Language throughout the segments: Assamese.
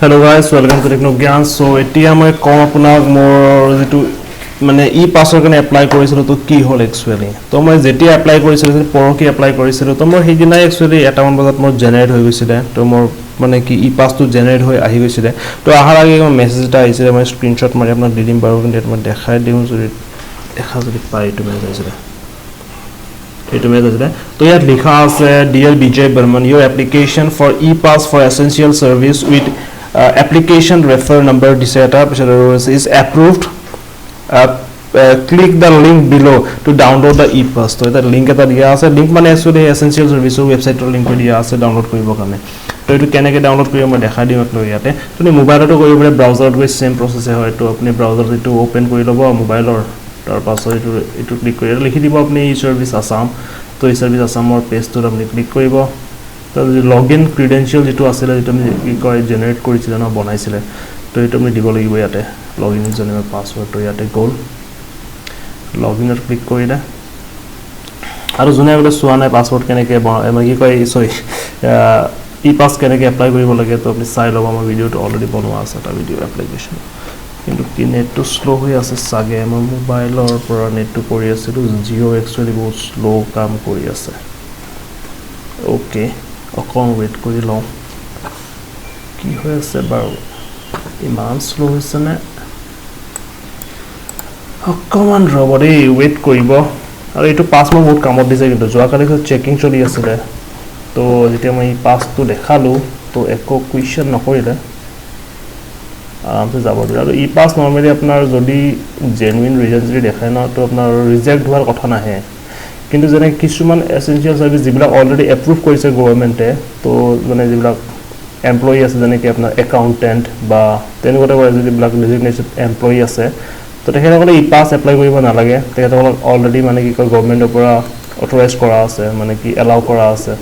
Hello guys, welcome to Techno Gyan. So etia moi kom apunak mor jetu mane Epass kane apply korisilo to ki hol actually. To moi jetia apply korisilo poroki apply korisilo to mor hidina actually eta man bazat mor generate hoi goisile. To mor mane ki Epass to generate hoi ahi goisile. To ahar age message ta aisile moi screenshot mari apnak didim baro কিন্তু মই দেখাই দিম যদি দেখা যদি পাই to message aisile. It message there. So here likha ase dear BJ Burman, your application for Epass for essential service with application refer number is approved. Click the link below to download the Epass. So that link eta dia ase link mane actually essential service website link to dia ase download koribo kane. To etu keneke download koribo moi dekha dim aplo yate. To ni mobile to koribo browser to same process hoy to apni browser to open kori lobo mobile or tar pasor etu click kori likhi dibo apni service Assam. To এই সার্ভিস আসামৰ পেজটোত আপুনি ক্লিক কৰিব তো লগইন ক্ৰেডেনশিয়াল যেটো আছিল যেটো আমি কি কয় জেনাৰেট কৰিছিল না বনাইছিল তো এটো আমি দিব লাগিব ইয়াতে লগইন ইউজাৰনেম পাসওয়াৰ্ডটো ইয়াতে গল লগইনত ক্লিক কৰিলা আৰু জুনে আগতে সোৱা নাই পাসওয়াৰ্ড কেনেকে আমি কি কয় সৰি Epass কেনেকে এপ্লাই কৰিব লাগে তো আপুনি চাই লব আমাৰ ভিডিওটো অলৰেডি বনোৱা আছে এটা ভিডিও এপ্লিকেশন কিন্তু কি নেটটো স্লো হৈ আছে সাগে আমাৰ মোবাইলৰ পৰা নেটটো কৰি আছে তো জিও এক্সুৱেলি বহুত স্লো কাম কৰি আছে ওকে অকন ওয়েট কৰি লও কি হৈ আছে বাৰু ইমান স্লো হৈছে না অকমান ৰবৰে ওয়েট কৰিব আৰু এটো পাস মই বহুত কামত দিছে কিন্তু যোৱা কালি চেকিং চলি আছিল তো যেতিয়া মই পাসটো দেখালো তো একো কোৱেশ্চন নকৰিলে आराम से जाबो दिला तो Epass नॉर्मली अपना जदी जेन्युइन रीजन जदी देखाय ना तो अपना रिजेक्ट होৱাৰ কথা নাহে কিন্তু জনে কিছুমান এসেনশিয়াল সাৰ্ভিস যিবিলাক অলৰেডি এপ্ৰুভ কৰিছে গভৰ্নমেন্টে তো মানে যিবিলাক এমপ্লয়ি আছে জনে কি আপোনাৰ একাউন্টেন্ট বা তেনেকুৱা কৰে যিবিলাক ডেজিগনেটেড এমপ্লয়ি আছে তো তেখেতসকলে Epass এপ্লাই কৰিব নালাগে তেখেতসকলক অলৰেডি মানে কি কয় গভৰ্নমেন্টৰ পৰা অথৰাইজ কৰা আছে মানে কি এলাউ কৰা আছে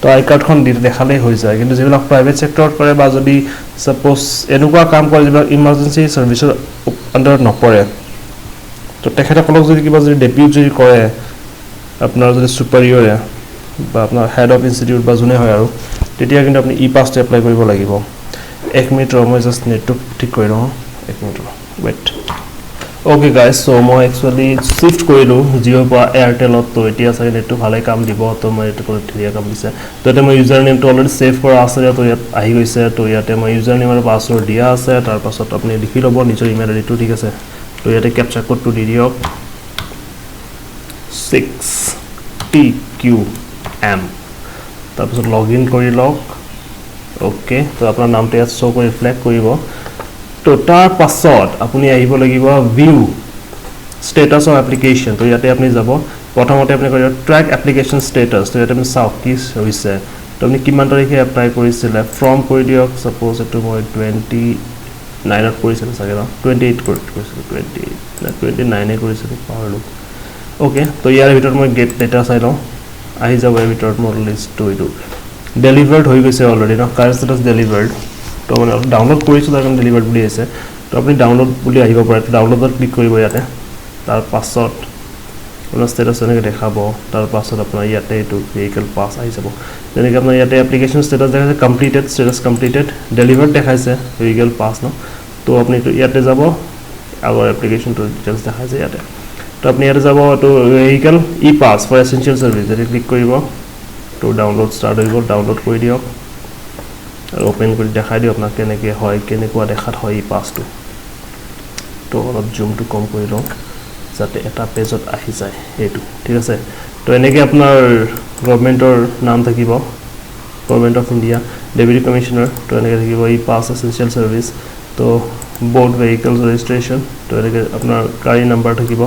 তো আই কাৰ্ড খন দেখালে হৈ যায় কিন্তু যেবিলাক প্ৰাইভেট সেক্টৰত কৰে বা যদি সাপোজ এনেকুৱা কাম কৰে যেবিলাক ইমাৰ্জেন্সি সাৰ্ভিসৰ আন্ডাৰত নপৰে তো তেখেতসকলক যদি কিবা যদি ডেপিউট যদি কৰে আপোনাৰ যদি সুপাৰিয়ৰ বা আপোনাৰ হেড অফ ইনষ্টিটিউট বা জুনে হয় আৰু তেতিয়া কিন্তু আপুনি Epass এপ্লাই কৰিব লাগিব 1 মিনিট মই জাস্ট নেটটো ঠিক কৰি লওঁ 1 minute wait Okay guys, so মই actually shift কৰিলো জিও পৰা এয়াৰটেলত তো এতিয়া চাগে নেটটো ভালে কাম দিব তো মই এটো কৰি ধুনীয়া কাম দিছে তো এটা মই ইউজাৰ নেমটো অলৰেডি সেভ কৰা আছে তো ইয়াত আহি গৈছে তো ইয়াতে মই ইউজাৰ নেম আৰু পাসওয়াৰ্ড দিয়া আছে তাৰ পাছত আপুনি লিখি লব নিজৰ ইমেইল আইডিটো ঠিক আছে তো ইয়াতে ক্যাপচা কোডটো দি দিয়ক 6TQM তাৰ পাছত লগইন কৰি লওক ওকে তো আপোনাৰ নামটো ইয়াত শো কৰি ৰিফ্লেক্ট কৰিব তো তাৰ পাছত আপুনি আহিব লাগিব ভিউ স্ট্যাটাস অফ এপ্লিকেশন তো ইয়াতে আপুনি যাব প্ৰথমতে আপুনি কৰিব ট্র্যাক এপ্লিকেশন স্ট্যাটাস তো ইয়াতে আপুনি চাওক কি হৈছে তো আপুনি কিমান তাৰিখে এপ্লাই কৰিছিলে ফ্ৰম কৰি দিয়ক সাপোজ এটো মই 29 ত কৰিছিল চাগে না 28 কৰিছিল 29 এ কৰিছিল পাহৰলো ওকে তো ইয়াৰ ভিতৰত মই গেট ডেটা চাই লওঁ আহি যাব ইয়াৰ ভিতৰত মোৰ লিষ্টটো ইটো ডেলিভাৰ্ড হৈ গৈছে অলৰেডি না কাৰেন্ট স্ট্যাটাস ডেলিভাৰ্ড তো মানে ডাউনলোড কৰিছো তাৰ কাৰণে ডেলিভাৰ্ড বুলি আছে তো আপুনি ডাউনলোড বুলি আহিব পাৰে তো ডাউনলোডত ক্লিক কৰিব ইয়াতে তাৰ পাছত আপোনাৰ স্ট্যাটাস এনেকৈ দেখাব তাৰ পাছত আপোনাৰ ইয়াতে এইটো ভেহিকল পাস আহি যাব যেনেকৈ আপোনাৰ ইয়াতে এপ্লিকেশন স্ট্যাটাস দেখাইছে কমপ্লিটেড স্ট্যাটাস কমপ্লিটেড ডেলিভাৰ্ড দেখাইছে ভেহিকল পাস ন তো আপুনি তো ইয়াতে যাব আগৰ এপ্লিকেশনটো ডিটেইলছ দেখাইছে ইয়াতে তো আপুনি ইয়াতে যাব তো vehicle Epass for essential service যদি ক্লিক কৰিব তো ডাউনলোড ষ্টাৰ্ট হৈ গ'ল ডাউনলোড কৰি দিয়ক আৰু ওপেন কৰি দেখাই দিও আপোনাক কেনেকৈ হয় কেনেকুৱা দেখাত হয় Epassটো তো অলপ জুমটো কম কৰি লওঁ যাতে এটা পেজত আহি যায় এইটো ঠিক আছে তো এনেকৈ আপোনাৰ গভৰ্নমেন্টৰ নাম থাকিব government of India deputy commissioner তো এনেকৈ থাকিব Epass এসেনশিয়াল সাৰ্ভিস তো বোৰ্ড ভেহিকলছ ৰেজিষ্ট্ৰেচন তো এনেকৈ আপোনাৰ গাড়ী নাম্বাৰ থাকিব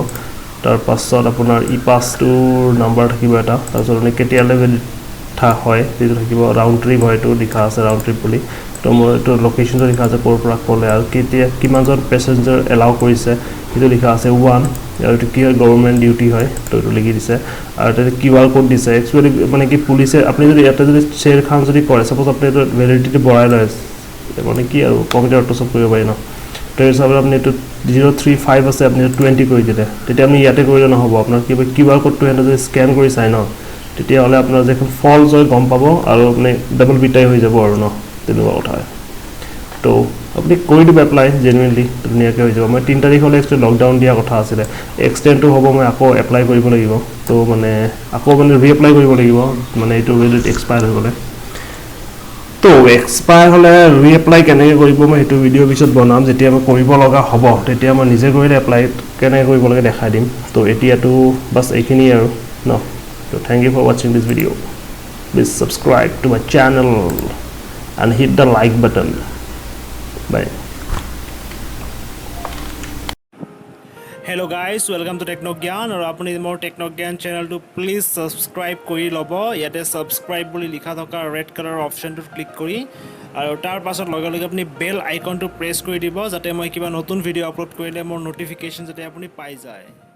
তাৰ পাছত আপোনাৰ Epassটোৰ নাম্বাৰ থাকিব এটা তাৰপিছত আপুনি কেতিয়ালৈ হয় যেটো থাকিব ৰাউন্ড ট্ৰিপ হয়টো লিখা আছে ৰাউন্ড ট্ৰিপ বুলি তো মই তো লোকেশনটো লিখা আছে কোৰ পৰা কোলে আৰু কেতিয়া কিমানজন প্যাসেঞ্জাৰ এলাউ কৰিছে এটো লিখা আছে 1 আৰু এটো কি গভৰ্নমেন্ট ডিউটি হয় তো এটো লিখি দিছে আৰু এটো কিউআৰ কোড দিছে একচুয়ালি মানে কি পুলিচে আপনি যদি এটা যদি শেয়ার খান যদি কৰে সাপোজ আপনি এটো ভ্যালিডিটি বঢ়াই লয় মানে কি আৰু কম্পিউটাৰটো সব কৰিব পাৰি ন তো এই সব আপনি এটো 035 আছে আপনি 20 কৰি দিলে তেতিয়া আপনি ইয়াতে কৰিলে নহব আপোনাৰ কি কিউআৰ কোডটো হেনে যদি স্ক্যান কৰি চাই ন তেতিয়া হলে আপোনাৰ যেখন ফলস হয় গম পাবো আৰু আপনি ডাবল বিটাই হৈ যাব আৰু ন তেনেকুৱা কথা তো আপুনি কৰি দিব এপ্লাই জেনুইনলি ধুনীয়াকৈ হৈ যাব মই 3 তাৰিখ হ'লে এক্সট্ৰা লকডাউন দিয়া কথা আছিলে এক্সটেণ্ডটো হ'ব মই আকৌ এপ্লাই কৰিব লাগিব তো মানে আকৌ মানে ৰিএপ্লাই কৰিব লাগিব মানে এইটো ভেলিড এক্সপায়াৰ হৈ গ'লে তো এক্সপায়াৰ হ'লে ৰিএপ্লাই কেনেকৈ কৰিব মই সেইটো ভিডিঅ' পিছত বনাম যেতিয়া মই কৰিব লগা হ'ব তেতিয়া মই নিজে কৰিলে এপ্লাই কেনেকৈ কৰিব লাগে দেখাই দিম তো এতিয়াতো বাছ এইখিনি আৰু ন তো থেংক ইউ ফৰ ৱাচিং this video' please subscribe to my channel and hit the like button. Bye. Hello guys, welcome to Techno Gyan और अपनी मोर Techno Gyan channel to please subscribe करी लबो याते subscribe बोली लिखा थका red color option to click करी और तार पासत लगे लगे अपनी bell icon to press करी दिबो जाते मैं किबा नतुन video upload करिले मोर notification जाते अपनी पाई जाए